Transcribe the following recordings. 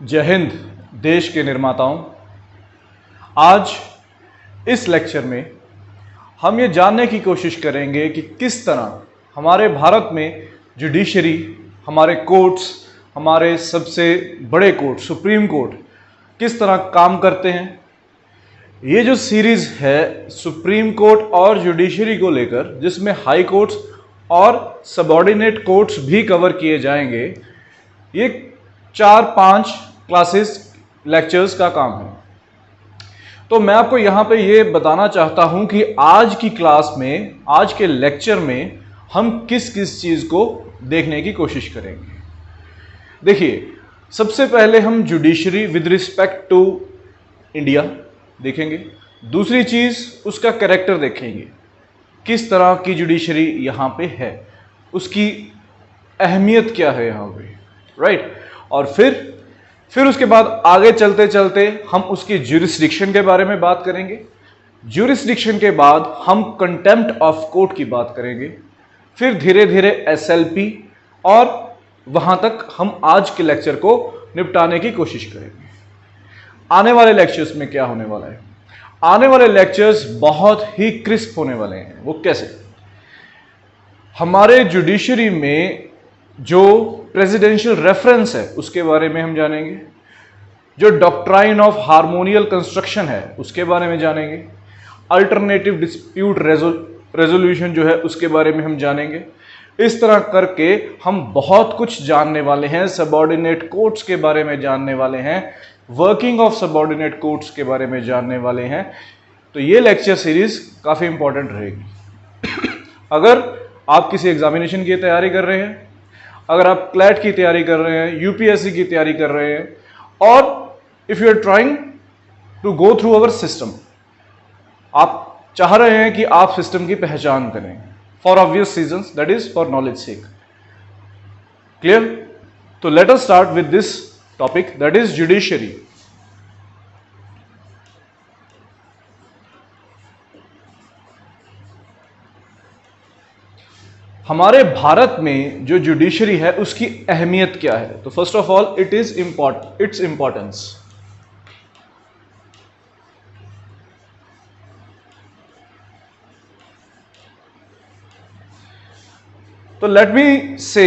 जय हिंद देश के निर्माताओं। आज इस लेक्चर में हम ये जानने की कोशिश करेंगे कि किस तरह हमारे भारत में जुडिशरी, हमारे कोर्ट्स, हमारे सबसे बड़े कोर्ट सुप्रीम कोर्ट किस तरह काम करते हैं। ये जो सीरीज़ है सुप्रीम कोर्ट और जुडिशरी को लेकर, जिसमें हाई कोर्ट्स और सबऑर्डिनेट कोर्ट्स भी कवर किए जाएंगे, ये 4-5 क्लासेस लेक्चर्स का काम है। तो मैं आपको यहाँ पे ये बताना चाहता हूँ कि आज की क्लास में, आज के लेक्चर में हम किस किस चीज़ को देखने की कोशिश करेंगे। देखिए, सबसे पहले हम judiciary with respect to India देखेंगे। दूसरी चीज़ उसका कैरेक्टर देखेंगे, किस तरह की जुडिशरी यहाँ पे है, उसकी अहमियत क्या है यहाँ पे, राइट। और फिर उसके बाद आगे चलते चलते हम उसकी ज्यूरिसडिक्शन के बारे में बात करेंगे। ज्यूरिसडिक्शन के बाद हम कंटेम्प्ट ऑफ कोर्ट की बात करेंगे। फिर धीरे धीरे एसएलपी, और वहां तक हम आज के लेक्चर को निपटाने की कोशिश करेंगे। आने वाले लेक्चर्स में क्या होने वाला है? आने वाले लेक्चर्स बहुत ही क्रिस्प होने वाले हैं। वो कैसे? हमारे जुडिशरी में जो प्रेसिडेंशियल रेफरेंस है उसके बारे में हम जानेंगे। जो डॉक्ट्राइन ऑफ हार्मोनियल कंस्ट्रक्शन है उसके बारे में जानेंगे। अल्टरनेटिव डिस्प्यूट रेजोल्यूशन जो है उसके बारे में हम जानेंगे। इस तरह करके हम बहुत कुछ जानने वाले हैं। सबऑर्डिनेट कोर्ट्स के बारे में जानने वाले हैं, वर्किंग ऑफ सबऑर्डिनेट कोर्ट्स के बारे में जानने वाले हैं। तो ये लेक्चर सीरीज काफ़ी इंपॉर्टेंट रहेगी। अगर आप किसी एग्जामिनेशन की तैयारी कर रहे हैं, अगर आप क्लैट की तैयारी कर रहे हैं, यूपीएससी की तैयारी कर रहे हैं, और if you are trying to go through our system, आप चाह रहे हैं कि आप सिस्टम की पहचान करें for obvious reasons, that is for knowledge sake. Clear? तो let us start with this topic, that is judiciary. हमारे भारत में जो जुडिशरी है उसकी अहमियत क्या है? तो first of all its importance. तो लेट मी से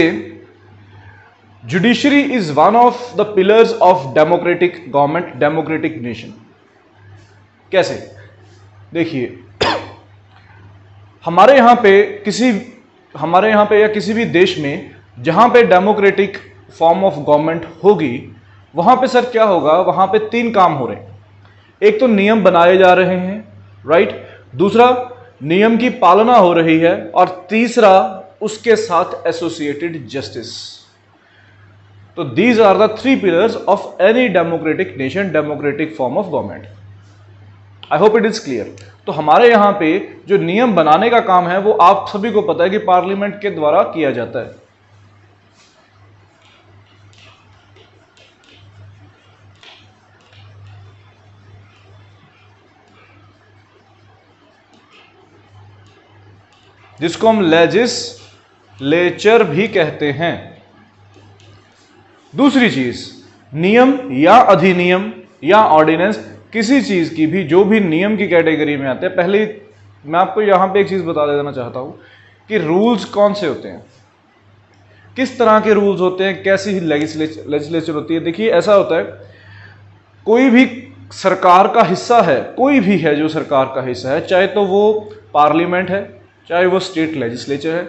judiciary is one of the pillars of democratic government, democratic nation. कैसे? देखिए, हमारे यहाँ पे या किसी भी देश में जहां पे डेमोक्रेटिक फॉर्म ऑफ गवर्नमेंट होगी, वहां पे सर क्या होगा? वहां पे 3 काम हो रहे हैं। एक तो नियम बनाए जा रहे हैं, राइट। दूसरा, नियम की पालना हो रही है। और तीसरा, उसके साथ एसोसिएटेड जस्टिस। तो these are the 3 pillars of any democratic nation, democratic form of government. I hope it is clear. तो हमारे यहां पे जो नियम बनाने का काम है वो आप सभी को पता है कि पार्लियामेंट के द्वारा किया जाता है। जिसको हम लेजिस्लेचर भी कहते हैं। दूसरी चीज, नियम या अधिनियम या ऑर्डिनेंस, किसी चीज की भी जो भी नियम की कैटेगरी में आते हैं। पहले मैं आपको यहां पे एक चीज बता देना चाहता हूं कि रूल्स कौन से होते हैं, किस तरह के रूल्स होते हैं, कैसी लेजिस्लेचर होती है। देखिए, ऐसा होता है, कोई भी सरकार का हिस्सा है, कोई भी है जो सरकार का हिस्सा है, चाहे तो वो पार्लियामेंट है, चाहे वो स्टेट लेजिस्लेचर है,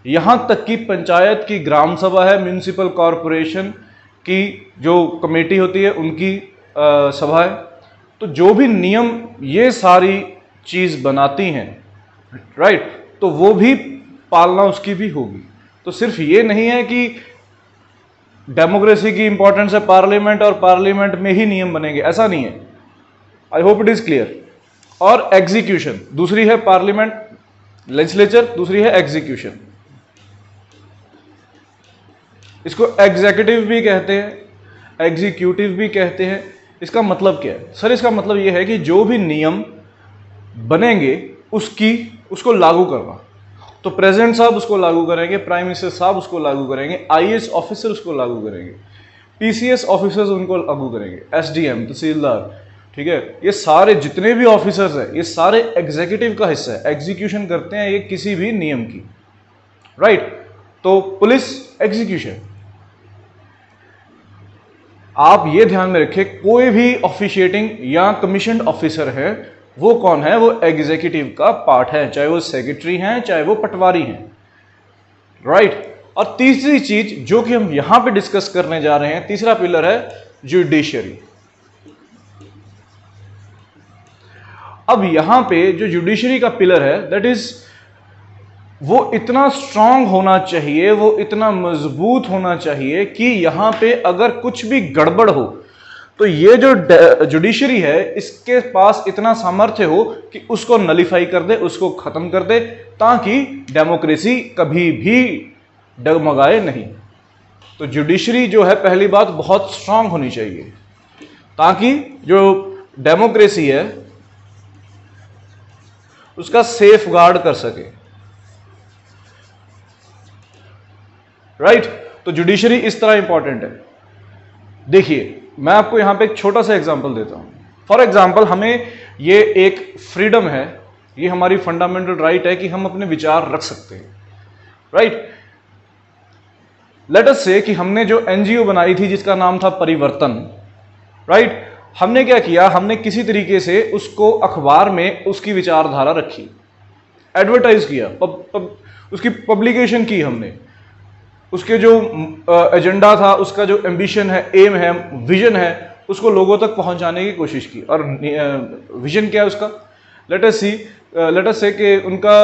यहां तक कि पंचायत की ग्राम सभा है, म्यूनिसिपल कॉरपोरेशन की जो कमेटी होती है उनकी सभा है। तो जो भी नियम ये सारी चीज बनाती हैं, राइट, तो वो भी पालना उसकी भी होगी। तो सिर्फ ये नहीं है कि डेमोक्रेसी की इंपॉर्टेंस है पार्लियामेंट और पार्लियामेंट में ही नियम बनेंगे, ऐसा नहीं है। आई होप इट इज क्लियर। और एग्जीक्यूशन, दूसरी है पार्लियामेंट लेजिस्लेचर, दूसरी है एग्जीक्यूशन। इसको एग्जीक्यूटिव भी कहते हैं, एग्जीक्यूटिव भी कहते हैं। इसका मतलब क्या है? सर, इसका मतलब यह है कि जो भी नियम बनेंगे उसको लागू करना। तो प्रेसिडेंट साहब उसको लागू करेंगे, प्राइम मिनिस्टर साहब उसको लागू करेंगे, आईएएस ऑफिसर उसको लागू करेंगे। पीसीएस ऑफिसर्स उनको लागू करेंगे, एसडीएम, तहसीलदार, ठीक है, ये सारे जितने भी ऑफिसर्स हैं ये सारे एग्जीक्यूटिव का हिस्सा है, एग्जीक्यूशन करते हैं ये किसी भी नियम की, राइट। तो पुलिस एग्जीक्यूशन, आप ये ध्यान में रखें, कोई भी ऑफिशिएटिंग या कमीशन्ड ऑफिसर है वो कौन है, वो एग्जीक्यूटिव का पार्ट है, चाहे वो सेक्रेटरी हैं चाहे वो पटवारी हैं, राइट। और तीसरी चीज जो कि हम यहां पे डिस्कस करने जा रहे हैं, तीसरा पिलर है जुडिशरी। अब यहां पे जो जुडिशरी का पिलर है दैट इज, वो इतना स्ट्रांग होना चाहिए, वो इतना मजबूत होना चाहिए कि यहां पे अगर कुछ भी गड़बड़ हो तो ये जो जुडिशरी है इसके पास इतना सामर्थ्य हो कि उसको नलीफाई कर दे, उसको खत्म कर दे, ताकि डेमोक्रेसी कभी भी डगमगाए नहीं। तो जुडिशरी जो है, पहली बात बहुत स्ट्रांग होनी चाहिए ताकि जो डेमोक्रेसी है उसका सेफ गार्ड कर सके, राइट। तो जुडिशरी इस तरह इंपॉर्टेंट है। देखिए मैं आपको यहां पे एक छोटा सा एग्जांपल देता हूं। फॉर एग्जांपल, हमें ये एक फ्रीडम है, ये हमारी फंडामेंटल राइट है कि हम अपने विचार रख सकते हैं, राइट। लेट अस से कि हमने जो एनजीओ बनाई थी जिसका नाम था परिवर्तन, राइट। हमने क्या किया, हमने किसी तरीके से उसको अखबार में उसकी विचारधारा रखी, एडवर्टाइज किया, उसकी पब्लिकेशन की हमने, उसके जो एजेंडा था, उसका जो एम्बिशन है, एम है, विजन है, उसको लोगों तक पहुंचाने की कोशिश की। और विजन क्या है उसका, लेट अस से कि उनका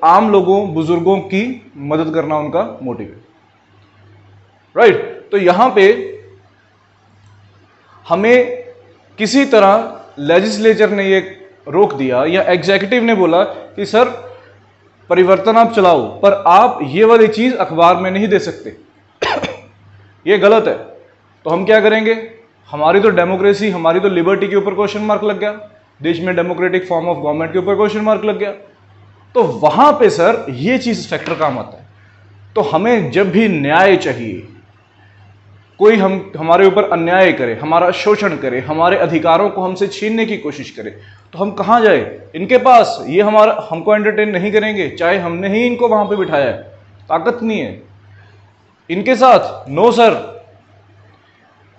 आम लोगों, बुजुर्गों की मदद करना उनका मोटिव है, राइट। तो यहां पे हमें किसी तरह लेजिस्लेचर ने ये रोक दिया या एग्जीक्यूटिव ने बोला कि सर परिवर्तन आप चलाओ, पर आप ये वाली चीज अखबार में नहीं दे सकते ये गलत है। तो हम क्या करेंगे, हमारी तो डेमोक्रेसी, हमारी तो लिबर्टी के ऊपर क्वेश्चन मार्क लग गया, देश में डेमोक्रेटिक फॉर्म ऑफ गवर्नमेंट के ऊपर क्वेश्चन मार्क लग गया। तो वहां पे सर ये चीज फैक्टर काम आता है। तो हमें जब भी न्याय चाहिए, कोई हमारे ऊपर अन्याय करे, हमारा शोषण करे, हमारे अधिकारों को हमसे छीनने की कोशिश करे, तो हम कहां जाए, इनके पास। ये हमको एंटरटेन नहीं करेंगे, चाहे हमने ही इनको वहां पे बिठाया है, ताकत नहीं है इनके साथ। नो सर,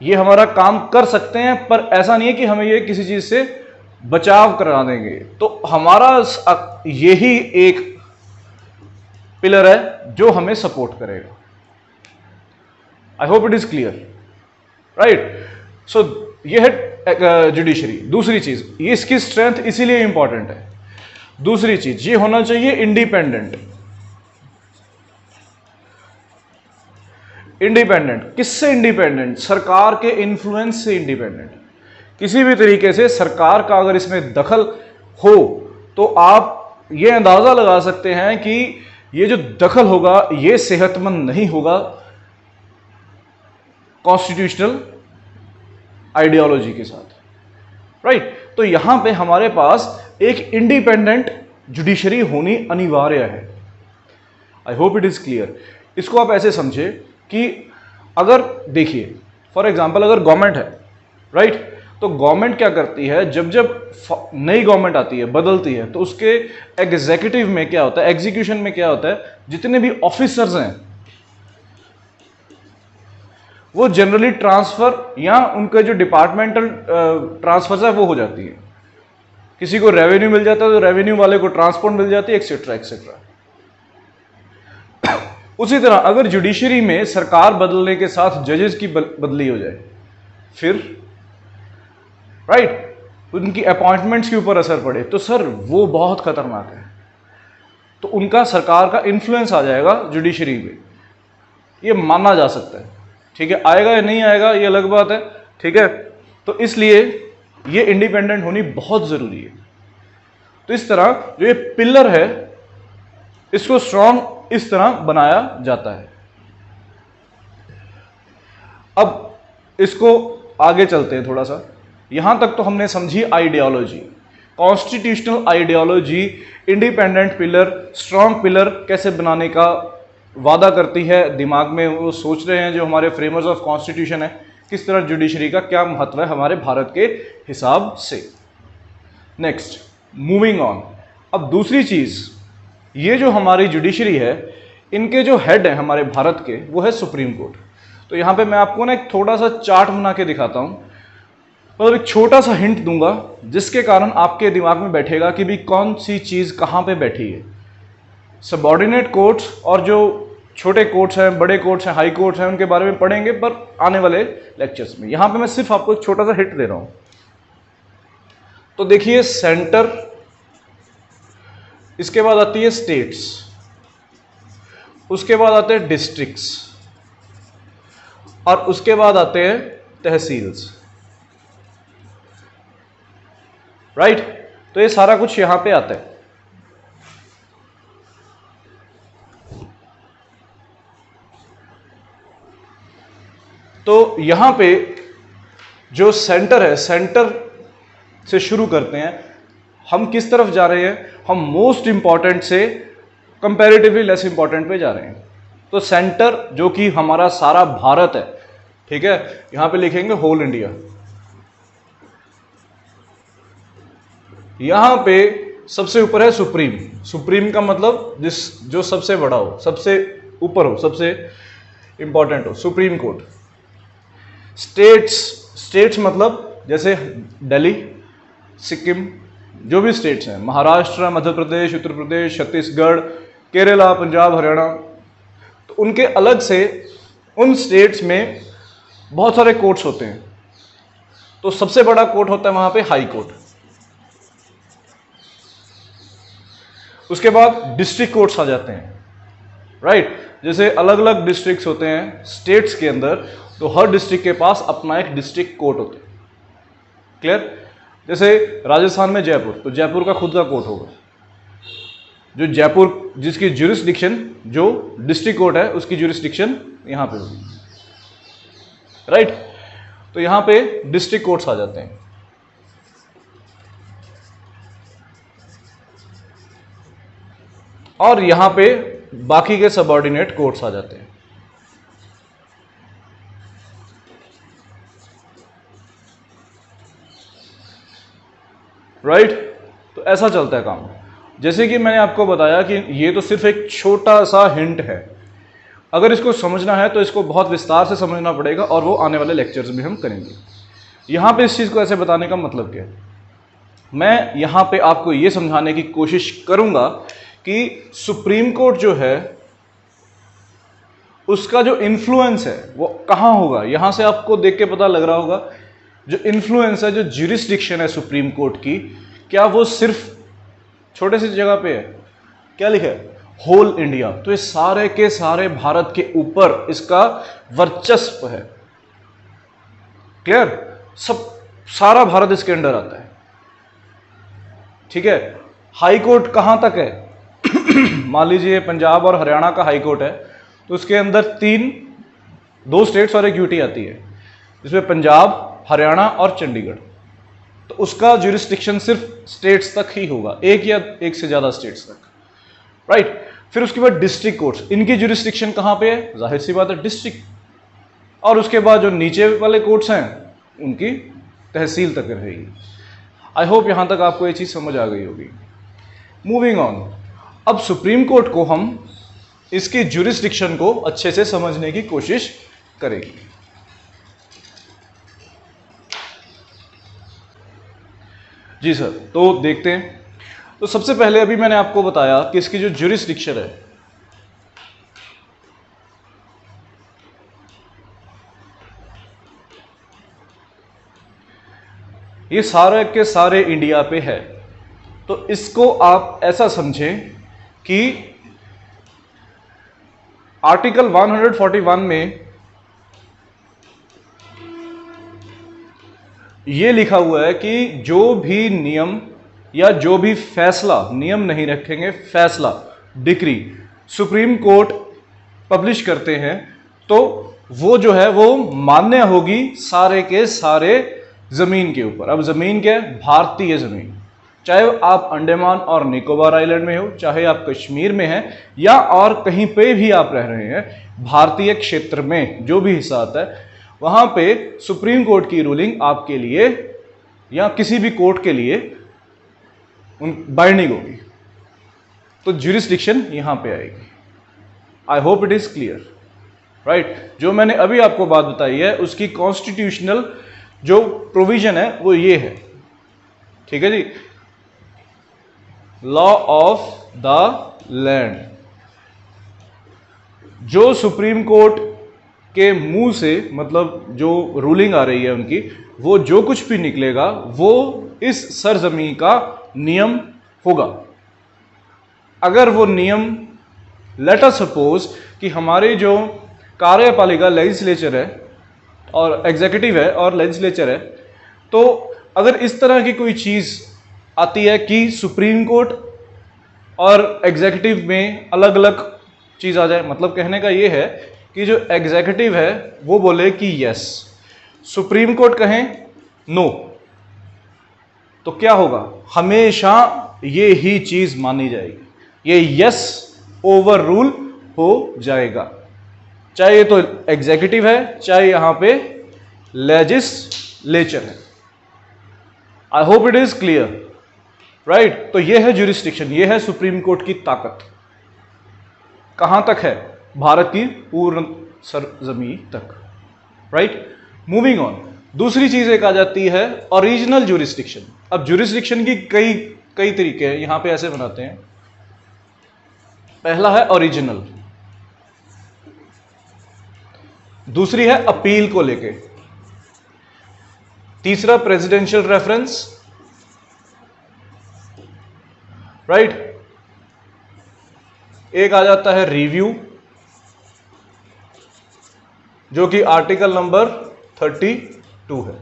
ये हमारा काम कर सकते हैं, पर ऐसा नहीं है कि हमें ये किसी चीज से बचाव करा देंगे। तो हमारा यही एक पिलर है जो हमें सपोर्ट करेगा। I hope it is clear, right. So ये है जुडिशरी। दूसरी चीज, ये इसकी स्ट्रेंथ इसीलिए इंपॉर्टेंट है। दूसरी चीज, ये होना चाहिए इंडिपेंडेंट। इंडिपेंडेंट किससे इंडिपेंडेंट, सरकार के इन्फ्लुएंस से इंडिपेंडेंट। किसी भी तरीके से सरकार का अगर इसमें दखल हो तो आप ये अंदाजा लगा सकते हैं कि ये जो दखल होगा ये सेहतमंद नहीं होगा कॉन्स्टिट्यूशनल आइडियोलॉजी के साथ, राइट। तो यहां पे हमारे पास एक इंडिपेंडेंट जुडिशरी होनी अनिवार्य है। आई होप इट इज क्लियर। इसको आप ऐसे समझे कि अगर देखिए फॉर एग्जांपल अगर गवर्नमेंट है, राइट, तो गवर्नमेंट क्या करती है, जब जब नई गवर्नमेंट आती है, बदलती है, तो उसके एग्जीक्यूटिव में क्या होता है, एग्जीक्यूशन में क्या होता है, जितने भी ऑफिसर्स हैं वो जनरली ट्रांसफर या उनके जो डिपार्टमेंटल ट्रांसफर है वो हो जाती है। किसी को रेवेन्यू मिल जाता है तो रेवेन्यू वाले को ट्रांसपोर्ट मिल जाती है, एक्सेट्रा एक्सेट्रा। उसी तरह अगर जुडिशरी में सरकार बदलने के साथ जजेस की बदली हो जाए, फिर राइट, उनकी अपॉइंटमेंट्स के ऊपर असर पड़े, तो सर वो बहुत खतरनाक है। तो उनका सरकार का इन्फ्लुएंस आ जाएगा जुडिशरी में, ये माना जा सकता है। ठीक है, आएगा या नहीं आएगा ये अलग बात है, ठीक है। तो इसलिए ये इंडिपेंडेंट होनी बहुत जरूरी है। तो इस तरह जो ये पिलर है इसको स्ट्रॉन्ग इस तरह बनाया जाता है। अब इसको आगे चलते हैं थोड़ा सा। यहां तक तो हमने समझी ideology, constitutional ideology, independent pillar, strong pillar कैसे बनाने का वादा करती है, दिमाग में वो सोच रहे हैं जो हमारे फ्रेमर्स ऑफ कॉन्स्टिट्यूशन है, किस तरह जुडिशरी का क्या महत्व है हमारे भारत के हिसाब से। Next, moving on. अब दूसरी चीज, ये जो हमारी जुडिशरी है, इनके जो हेड हैं हमारे भारत के, वो है सुप्रीम कोर्ट। तो यहाँ पे मैं आपको ना एक थोड़ा सा चार्ट बना के दिखाता हूँ, मतलब एक छोटा सा हिंट दूंगा जिसके कारण आपके दिमाग में बैठेगा कि भी कौन सी चीज कहाँ पे बैठी है। सबऑर्डिनेट कोर्ट्स और जो छोटे कोर्ट्स हैं, बड़े कोर्ट्स हैं, हाई कोर्ट्स हैं, उनके बारे में पढ़ेंगे पर आने वाले लेक्चर्स में। यहां पे मैं सिर्फ आपको एक छोटा सा हिंट दे रहा हूं। तो देखिए, सेंटर, इसके बाद आती है स्टेट्स, उसके बाद आते हैं डिस्ट्रिक्ट्स, और उसके बाद आते हैं तहसील्स। राइट? तो ये सारा कुछ यहां पे आता है। तो यहां पे जो सेंटर है, सेंटर से शुरू करते हैं। हम किस तरफ जा रहे हैं? हम मोस्ट इंपॉर्टेंट से कंपैरेटिवली लेस इंपॉर्टेंट पे जा रहे हैं। तो सेंटर जो कि हमारा सारा भारत है, ठीक है, यहां पे लिखेंगे होल इंडिया। यहां पे सबसे ऊपर है सुप्रीम। सुप्रीम का मतलब जो सबसे बड़ा हो, सबसे ऊपर हो, सबसे इंपॉर्टेंट हो, सुप्रीम कोर्ट। स्टेट्स मतलब जैसे दिल्ली, सिक्किम, जो भी स्टेट्स हैं, महाराष्ट्र, मध्य प्रदेश, उत्तर प्रदेश, छत्तीसगढ़, केरला, पंजाब, हरियाणा, तो उनके अलग से उन स्टेट्स में बहुत सारे कोर्ट्स होते हैं। तो सबसे बड़ा कोर्ट होता है वहां पे हाई कोर्ट। उसके बाद डिस्ट्रिक्ट कोर्ट्स आ जाते हैं। राइट? जैसे अलग अलग डिस्ट्रिक्ट्स होते हैं स्टेट्स के अंदर, तो हर डिस्ट्रिक्ट के पास अपना एक डिस्ट्रिक्ट कोर्ट होता है। क्लियर? जैसे राजस्थान में जयपुर, तो जयपुर का खुद का कोर्ट होगा। जो जयपुर, जिसकी ज्यूरिसडिक्शन, जो डिस्ट्रिक्ट कोर्ट है, उसकी ज्यूरिसडिक्शन यहां पे होगी। राइट? तो यहां पे डिस्ट्रिक्ट कोर्ट्स आ जाते हैं। और यहां पे बाकी के सबऑर्डिनेट कोर्ट्स आ जाते हैं। राइट? तो ऐसा चलता है काम। जैसे कि मैंने आपको बताया कि ये तो सिर्फ एक छोटा सा हिंट है। अगर इसको समझना है तो इसको बहुत विस्तार से समझना पड़ेगा, और वो आने वाले लेक्चर्स में हम करेंगे। यहां पे इस चीज को ऐसे बताने का मतलब क्या है? मैं यहां पे आपको ये समझाने की कोशिश करूंगा कि सुप्रीम कोर्ट जो है, उसका जो इन्फ्लुएंस है वो कहां होगा। यहां से आपको देख के पता लग रहा होगा, जो इन्फ्लुएंस है, जो ज्यूरिसडिक्शन है सुप्रीम कोर्ट की, क्या वो सिर्फ छोटे सी जगह पे है? क्या लिखा है? Whole India. तो ये सारे के सारे भारत के ऊपर इसका वर्चस्व है। क्लियर? सब, सारा भारत इसके अंडर आता है। ठीक है? हाई कोर्ट कहां तक है? मान लीजिए पंजाब और हरियाणा का हाई कोर्ट है, तो उसके अंदर दो स्टेट्स और एक यूटी आती है, जिसमें पंजाब, हरियाणा और चंडीगढ़। तो उसका ज्यूरिसडिक्शन सिर्फ स्टेट्स तक ही होगा, एक या एक से ज्यादा स्टेट्स तक। राइट? फिर उसके बाद डिस्ट्रिक्ट कोर्ट्स, इनकी ज्यूरिसडिक्शन कहां पे है? जाहिर सी बात है, डिस्ट्रिक्ट। और उसके बाद जो नीचे वाले कोर्ट्स हैं, उनकी तहसील तक रहेगी। आई होप यहां तक आपको ये चीज समझ आ गई होगी। मूविंग ऑन, अब सुप्रीम कोर्ट को हम इसकी ज्यूरिसडिक्शन को अच्छे से समझने की कोशिश करेंगे। जी सर, तो देखते हैं। तो सबसे पहले अभी मैंने आपको बताया कि इसकी जो ज्यूरिसडिक्शन है, ये सारे के सारे इंडिया पे है। तो इसको आप ऐसा समझें कि आर्टिकल 141 में यह लिखा हुआ है कि जो भी नियम या जो भी फैसला, नियम नहीं रखेंगे, फैसला, डिक्री सुप्रीम कोर्ट पब्लिश करते हैं, तो वो जो है वो मान्य होगी सारे के सारे जमीन के ऊपर। अब जमीन क्या है? भारतीय जमीन। चाहे आप अंडमान और निकोबार आइलैंड में हो, चाहे आप कश्मीर में हैं या और कहीं पे भी आप रह रहे हैं, भारतीय क्षेत्र में जो भी हिस्सा आता है वहां पे सुप्रीम कोर्ट की रूलिंग आपके लिए या किसी भी कोर्ट के लिए बाइंडिंग होगी। तो ज्यूरिसडिक्शन यहां पे आएगी। आई hope it is clear, right. जो मैंने अभी आपको बात बताई है उसकी कॉन्स्टिट्यूशनल जो प्रोविजन है वो ये है, ठीक है जी। लॉ ऑफ द लैंड, जो सुप्रीम कोर्ट के मुंह से मतलब जो रूलिंग आ रही है उनकी, वो जो कुछ भी निकलेगा वो इस सरजमी का नियम होगा। अगर वो नियम, लेट अस सपोज कि हमारे जो कार्यपालिका लेजिस्लेचर है और एग्जीक्यूटिव है और लेजिस्लेचर है, तो अगर इस तरह की कोई चीज आती है कि सुप्रीम कोर्ट और एग्जीक्यूटिव में अलग अलग चीज आ जाए, मतलब कहने का यह है कि जो एग्जीक्यूटिव है वो बोले कि यस, सुप्रीम कोर्ट कहें नो, तो क्या होगा? हमेशा ये ही चीज मानी जाएगी, ये यस ओवर रूल हो जाएगा, चाहे ये तो एग्जीक्यूटिव है चाहे यहां पे लेजिस्लेचर है। आई hope it is clear, right. तो ये है ज्यूरिसडिक्शन, ये है सुप्रीम कोर्ट की ताकत। कहां तक है? भारत की पूर्ण सरजमी तक, राइट। मूविंग ऑन, दूसरी चीज एक आ जाती है ओरिजिनल ज्यूरिसडिक्शन। अब ज्यूरिसडिक्शन की कई तरीके हैं, यहां पे ऐसे बनाते हैं। पहला है ओरिजिनल, दूसरी है अपील को लेके, तीसरा प्रेसिडेंशियल रेफरेंस, राइट। एक आ जाता है रिव्यू, जो कि आर्टिकल नंबर 32 है।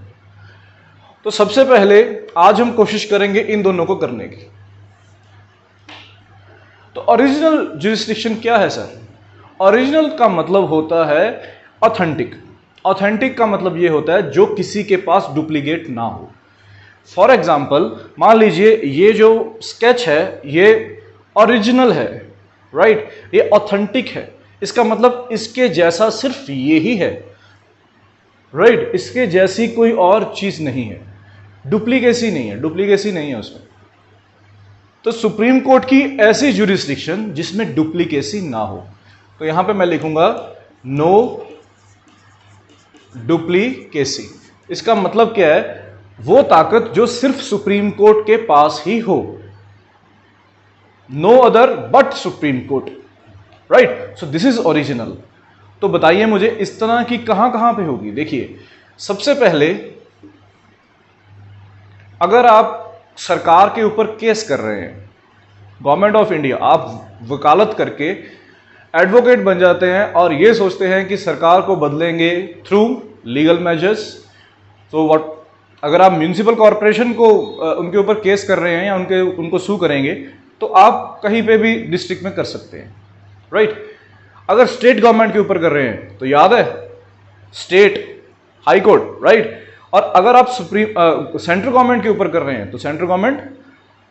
तो सबसे पहले आज हम कोशिश करेंगे इन दोनों को करने की। तो ओरिजिनल ज्यूरिसडिक्शन क्या है सर? ओरिजिनल का मतलब होता है ऑथेंटिक। ऑथेंटिक का मतलब यह होता है जो किसी के पास डुप्लीकेट ना हो। फॉर एग्जाम्पल, मान लीजिए ये जो स्केच है ये ओरिजिनल है, राइट, ये ऑथेंटिक है। इसका मतलब इसके जैसा सिर्फ ये ही है, राइट, इसके जैसी कोई और चीज नहीं है, डुप्लीकेसी नहीं है, डुप्लीकेसी नहीं है उसमें। तो सुप्रीम कोर्ट की ऐसी ज्यूरिसडिक्शन जिसमें डुप्लीकेसी ना हो, तो यहां पे मैं लिखूंगा नो डुप्लीकेसी। इसका मतलब क्या है? वो ताकत जो सिर्फ सुप्रीम कोर्ट के पास ही हो, no other but Supreme Court, right. So this is original. तो बताइए मुझे इस तरह की कहां कहां पे होगी? देखिए, सबसे पहले अगर आप सरकार के ऊपर केस कर रहे हैं, गवर्नमेंट ऑफ इंडिया, आप वकालत करके एडवोकेट बन जाते हैं और ये सोचते हैं कि सरकार को बदलेंगे थ्रू लीगल मेजर्स। तो व्हाट, अगर आप म्यूनिसिपल कॉरपोरेशन को उनके ऊपर केस कर रहे हैं या उनको सू करेंगे, तो आप कहीं पे भी डिस्ट्रिक्ट में कर सकते हैं, राइट। अगर स्टेट गवर्नमेंट के ऊपर कर रहे हैं तो याद है स्टेट हाई कोर्ट, राइट। और अगर आप सेंट्रल गवर्नमेंट के ऊपर कर रहे हैं तो central government,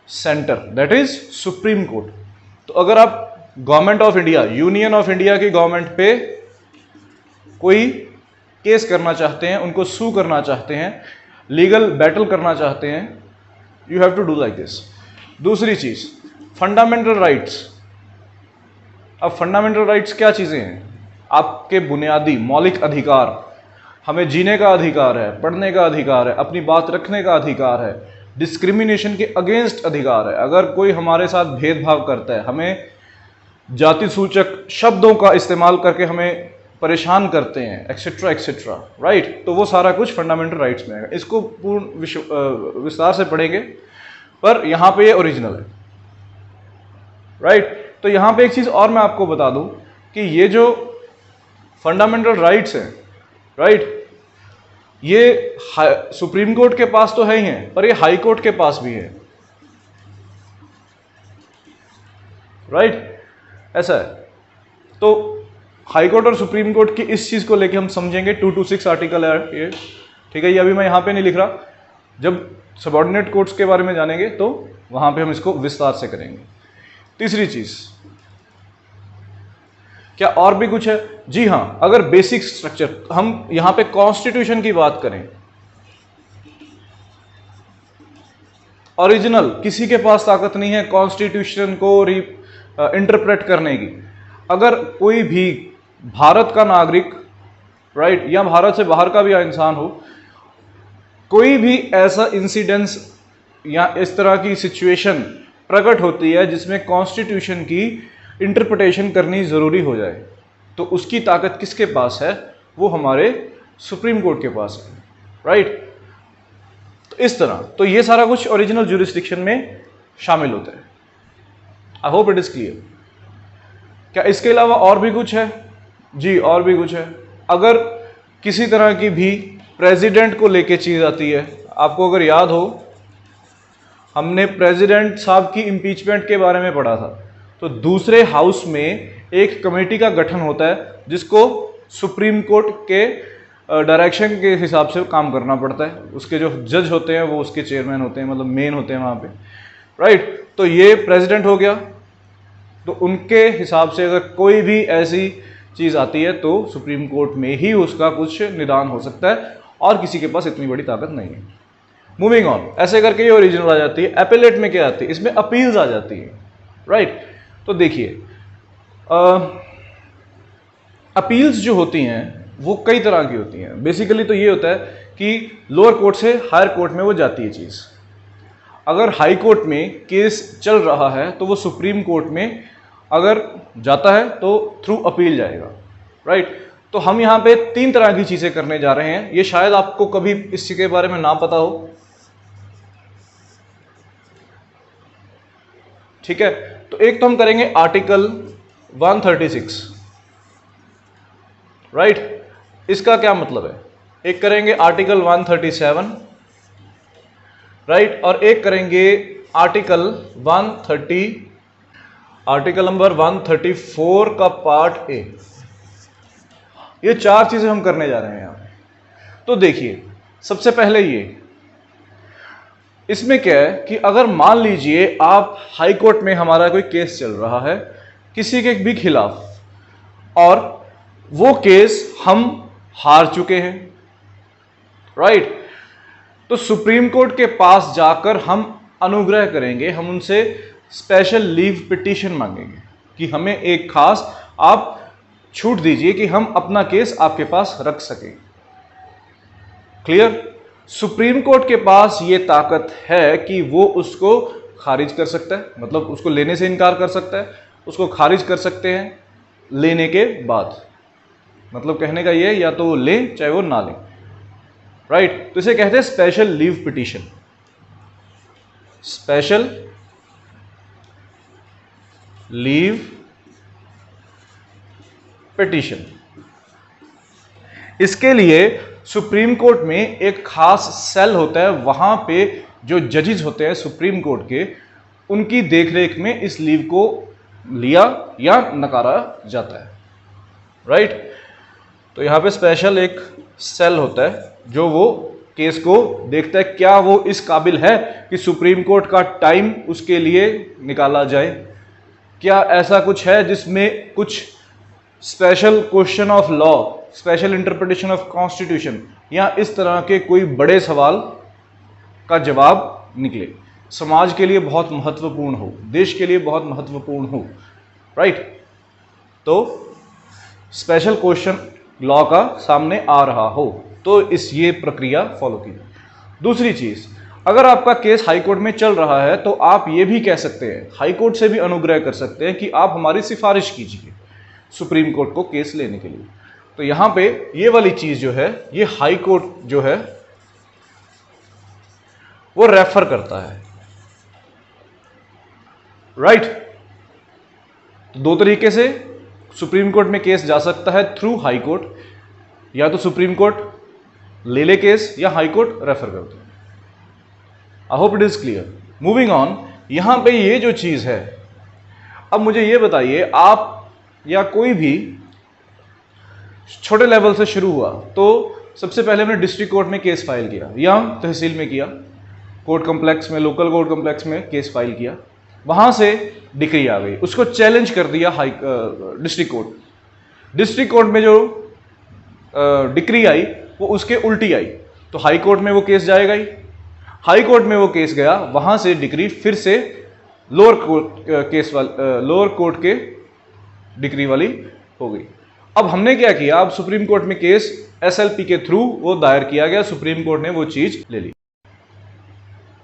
centre, that is supreme court. तो अगर आप government of India, union of India की गवर्नमेंट पे कोई केस करना चाहते हैं, उनको सू करना चाहते हैं, लीगल बैटल करना चाहते हैं, you have to do like this. दूसरी चीज, फंडामेंटल राइट्स। अब फंडामेंटल राइट्स क्या चीजें हैं? आपके बुनियादी मौलिक अधिकार। हमें जीने का अधिकार है, पढ़ने का अधिकार है, अपनी बात रखने का अधिकार है, डिस्क्रिमिनेशन के अगेंस्ट अधिकार है। अगर कोई हमारे साथ भेदभाव करता है, हमें जाति सूचक शब्दों का इस्तेमाल करके हमें परेशान करते हैं, एक्सेट्रा एक्सेट्रा, राइट, तो वो सारा कुछ फंडामेंटल राइट्स में आएगा। इसको पूर्ण विस्तार से पढ़ेंगे, पर यहां पे ये ओरिजिनल है, राइट। तो यहां पे एक चीज और मैं आपको बता दूं कि ये जो फंडामेंटल राइट्स हैं, राइट, ये सुप्रीम कोर्ट के पास तो है ही है, पर ये हाई कोर्ट के पास भी है, राइट, ऐसा है। तो हाई कोर्ट और सुप्रीम कोर्ट की इस चीज को लेके हम समझेंगे। 226 आर्टिकल है ये, ठीक है। ये अभी मैं यहां पे नहीं लिख रहा, जब सबऑर्डिनेट कोर्ट्स के बारे में जानेंगे तो वहां पे हम इसको विस्तार से करेंगे। तीसरी चीज, क्या और भी कुछ है? जी हाँ, अगर बेसिक स्ट्रक्चर हम यहां पे कॉन्स्टिट्यूशन की बात करें, ओरिजिनल किसी के पास ताकत नहीं है कॉन्स्टिट्यूशन को इंटरप्रेट करने की। अगर कोई भी भारत का नागरिक, राइट, या भारत से बाहर का भी इंसान हो, कोई भी ऐसा इंसिडेंस या इस तरह की सिचुएशन प्रकट होती है जिसमें कॉन्स्टिट्यूशन की इंटरप्रिटेशन करनी जरूरी हो जाए, तो उसकी ताकत किसके पास है? वो हमारे सुप्रीम कोर्ट के पास है, राइट। तो इस तरह, तो ये सारा कुछ ओरिजिनल ज्यूरिसडिक्शन में शामिल होता है। आई होप इट इज क्लियर। क्या इसके अलावा और भी कुछ है? जी, और भी कुछ है। अगर किसी तरह की भी प्रेसिडेंट को लेके चीज आती है, आपको अगर याद हो, हमने प्रेसिडेंट साहब की इम्पीचमेंट के बारे में पढ़ा था, तो दूसरे हाउस में एक कमेटी का गठन होता है जिसको सुप्रीम कोर्ट के डायरेक्शन के हिसाब से काम करना पड़ता है। उसके जो जज होते हैं वो उसके चेयरमैन होते हैं, मतलब मेन होते हैं वहाँ पे, राइट। तो ये प्रेसिडेंट हो गया, तो उनके हिसाब से अगर कोई भी ऐसी चीज़ आती है तो सुप्रीम कोर्ट में ही उसका कुछ निदान हो सकता है, और किसी के पास इतनी बड़ी ताकत नहीं है। मूविंग ऑन, ऐसे करके ये ओरिजिनल आ जाती है। एपेलेट में क्या आती है? इसमें अपील्स आ जाती है, राइट। तो देखिए, अपील्स जो होती हैं वो कई तरह की होती हैं। बेसिकली तो ये होता है कि लोअर कोर्ट से हायर कोर्ट में वो जाती है चीज़। अगर हाई कोर्ट में केस चल रहा है तो वो सुप्रीम कोर्ट में अगर जाता है तो थ्रू अपील जाएगा, राइट। तो हम यहाँ पे 3 तरह की चीज़ें करने जा रहे हैं। ये शायद आपको कभी इस चीज़ के बारे में ना पता हो, ठीक है। तो एक तो हम करेंगे आर्टिकल 136, राइट। इसका क्या मतलब है? एक करेंगे आर्टिकल 137, राइट, और एक करेंगे आर्टिकल नंबर 134 का पार्ट ए। ये 4 चीजें हम करने जा रहे हैं यहां। तो देखिए, सबसे पहले ये, इसमें क्या है कि अगर मान लीजिए आप हाई कोर्ट में हमारा कोई केस चल रहा है किसी के भी खिलाफ, और वो केस हम हार चुके हैं, राइट। तो सुप्रीम कोर्ट के पास जाकर हम अनुग्रह करेंगे, हम उनसे स्पेशल लीव पिटीशन मांगेंगे कि हमें एक खास आप छूट दीजिए कि हम अपना केस आपके पास रख सकें। क्लियर? सुप्रीम कोर्ट के पास ये ताकत है कि वो उसको खारिज कर सकता है, मतलब उसको लेने से इनकार कर सकता है, उसको खारिज कर सकते हैं लेने के बाद। मतलब कहने का ये, या तो वो लें चाहे वो ना लें, राइट। तो इसे कहते हैं special leave petition, special leave petition. इसके लिए सुप्रीम कोर्ट में एक खास सेल होता है, वहां पे जो जजेस होते हैं सुप्रीम कोर्ट के, उनकी देखरेख में इस लीव को लिया या नकारा जाता है, राइट। तो यहां पे स्पेशल एक सेल होता है जो वो केस को देखता है, क्या वो इस काबिल है कि सुप्रीम कोर्ट का टाइम उसके लिए निकाला जाए, क्या ऐसा कुछ है जिसमें कुछ special question of law, special interpretation of constitution, या इस तरह के कोई बड़े सवाल का जवाब निकले, समाज के लिए बहुत महत्वपूर्ण हो, देश के लिए बहुत महत्वपूर्ण हो, राइट। तो स्पेशल क्वेश्चन लॉ का सामने आ रहा हो तो ये प्रक्रिया फॉलो की जाए। दूसरी चीज, अगर आपका केस हाई कोर्ट में चल रहा है तो आप ये भी कह सकते हैं, हाई कोर्ट से भी अनुग्रह कर सकते हैं कि आप हमारी सिफारिश कीजिए सुप्रीम कोर्ट को केस लेने के लिए। तो यहां पे ये वाली चीज जो है, ये हाई कोर्ट जो है वो रेफर करता है, राइट। दो तरीके से सुप्रीम कोर्ट में केस जा सकता है, थ्रू हाई कोर्ट, या तो सुप्रीम कोर्ट ले ले केस या हाई कोर्ट रेफर कर दो। आई hope it is clear. Moving on, यहां पे ये जो चीज है, अब मुझे ये बताइए, आप या कोई भी छोटे लेवल से शुरू हुआ तो सबसे पहले हमने डिस्ट्रिक्ट कोर्ट में केस फाइल किया या तहसील में किया, कोर्ट कॉम्प्लेक्स में, लोकल कोर्ट कॉम्प्लेक्स में केस फाइल किया, वहां से डिक्री आ गई, उसको चैलेंज कर दिया डिस्ट्रिक्ट कोर्ट। डिस्ट्रिक्ट कोर्ट में जो डिक्री आई वो उसके उल्टी आई, तो हाई कोर्ट में वो केस जाएगा ही। हाई कोर्ट में वो केस गया, वहां से डिक्री फिर से लोअर कोर्ट के डिक्री वाली हो गई। अब हमने क्या किया, अब सुप्रीम कोर्ट में केस एसएलपी के थ्रू वो दायर किया गया, सुप्रीम कोर्ट ने वो चीज ले ली,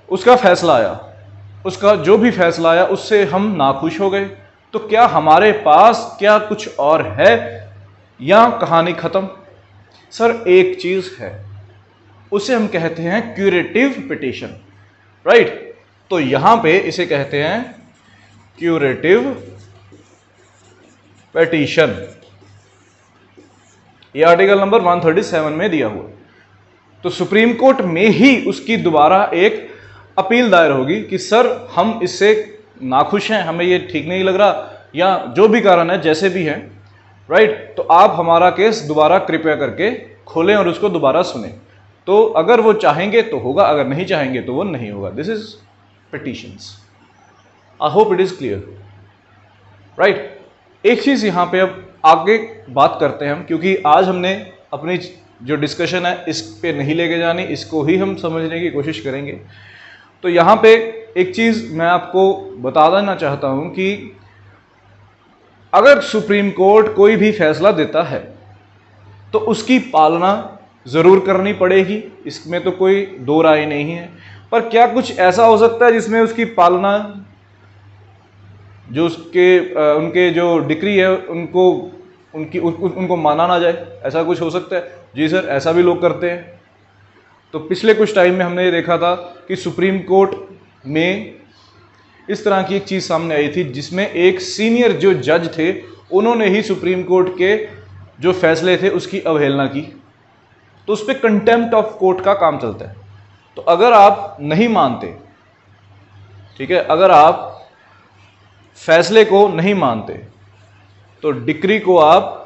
उसका फैसला आया, उसका जो भी फैसला आया उससे हम नाखुश हो गए। तो क्या हमारे पास क्या कुछ और है या कहानी खत्म? सर एक चीज है, उसे हम कहते हैं क्यूरेटिव पिटीशन, राइट। तो यहां पे इसे कहते हैं क्यूरेटिव पिटीशन, ये आर्टिकल नंबर 137 में दिया हुआ। तो सुप्रीम कोर्ट में ही उसकी दोबारा एक अपील दायर होगी कि सर हम इससे नाखुश हैं, हमें ये ठीक नहीं लग रहा, या जो भी कारण है, जैसे भी है, राइट, तो आप हमारा केस दोबारा कृपया करके खोलें और उसको दोबारा सुने। तो अगर वो चाहेंगे तो होगा, अगर नहीं चाहेंगे तो वो नहीं होगा। This is petitions. I hope it is clear, right. एक चीज यहां पे अब आगे बात करते हैं हम, क्योंकि आज हमने अपनी जो डिस्कशन है इस पे नहीं लेके जानी, इसको ही हम समझने की कोशिश करेंगे। तो यहां पे एक चीज मैं आपको बता देना चाहता हूं कि अगर सुप्रीम कोर्ट कोई भी फैसला देता है तो उसकी पालना जरूर करनी पड़ेगी, इसमें तो कोई दो राय नहीं है। पर क्या कुछ ऐसा हो सकता है जिसमें उसकी पालना, जो उनके जो डिक्री है उनको माना ना जाए? ऐसा कुछ हो सकता है? जी सर, ऐसा भी लोग करते हैं। तो पिछले कुछ टाइम में हमने ये देखा था कि सुप्रीम कोर्ट में इस तरह की एक चीज सामने आई थी, जिसमें एक सीनियर जो जज थे उन्होंने ही सुप्रीम कोर्ट के जो फैसले थे उसकी अवहेलना की। तो उस पर कंटेम्प्ट ऑफ कोर्ट का काम चलता है। तो अगर आप नहीं मानते, ठीक है, अगर आप फैसले को नहीं मानते, तो डिक्री को आप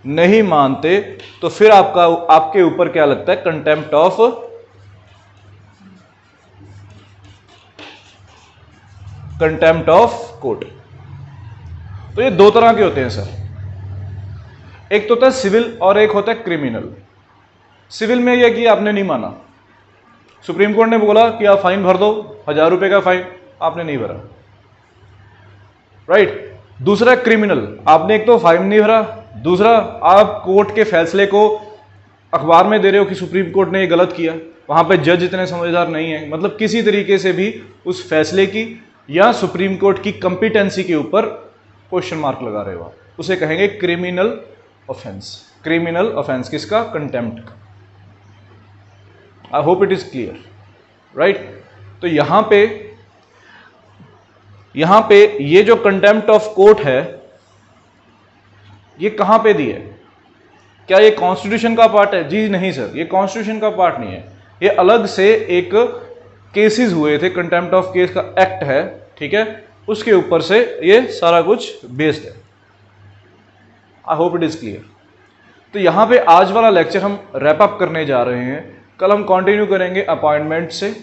नहीं मानते, तो फिर आपके ऊपर क्या लगता है? Contempt of court. तो ये दो तरह के होते हैं सर, एक तो होता है सिविल और एक होता है क्रिमिनल। सिविल में यह कि आपने नहीं माना, सुप्रीम कोर्ट ने बोला कि आप फाइन भर दो, 1000 रुपए का फाइन, आपने नहीं भरा, राइट। दूसरा क्रिमिनल, आपने एक तो फाइन नहीं भरा, दूसरा आप कोर्ट के फैसले को अखबार में दे रहे हो कि सुप्रीम कोर्ट ने ये गलत किया, वहां पे जज इतने समझदार नहीं है, मतलब किसी तरीके से भी उस फैसले की या सुप्रीम कोर्ट की कंपिटेंसी के ऊपर क्वेश्चन मार्क लगा रहे हो आप, उसे कहेंगे क्रिमिनल ऑफेंस। क्रिमिनल ऑफेंस किसका? कंटेम्प्ट का। आई hope it is clear, right. तो यहां पे ये जो कंटेम्प्ट ऑफ कोर्ट है, ये कहां पे दी है? क्या ये कॉन्स्टिट्यूशन का पार्ट है? जी नहीं सर, ये कॉन्स्टिट्यूशन का पार्ट नहीं है, ये अलग से एक केसेस हुए थे, कंटेम्प्ट ऑफ केस का एक्ट है, ठीक है, उसके ऊपर से ये सारा कुछ बेस्ड है। आई होप इट इज क्लियर। तो यहां पे आज वाला लेक्चर हम रैप अप करने जा रहे हैं। कल हम कंटिन्यू करेंगे अपॉइंटमेंट से,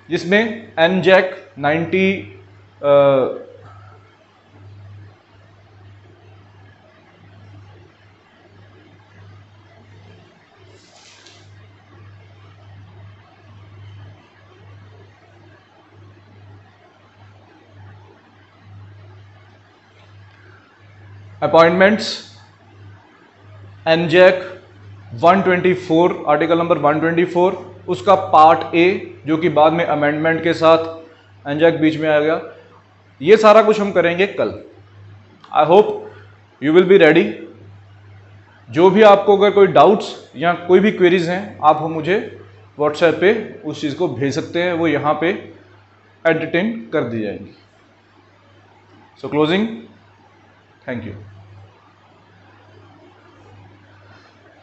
जिसमें एनजैक 90 अपॉइंटमेंट्स, एनजैक 124, आर्टिकल नंबर 124, उसका पार्ट ए, जो कि बाद में अमेंडमेंट के साथ एनजैक बीच में आ गया, ये सारा कुछ हम करेंगे कल। I hope you will be ready. जो भी आपको अगर कोई डाउट्स या कोई भी क्वेरीज हैं, आप मुझे व्हाट्सएप पे उस चीज़ को भेज सकते हैं, वो यहाँ पे एंटरटेन कर दी जाएंगी। सो closing, thank you.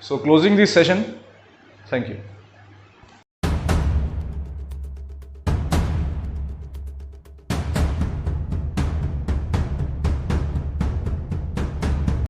So closing this session, thank you.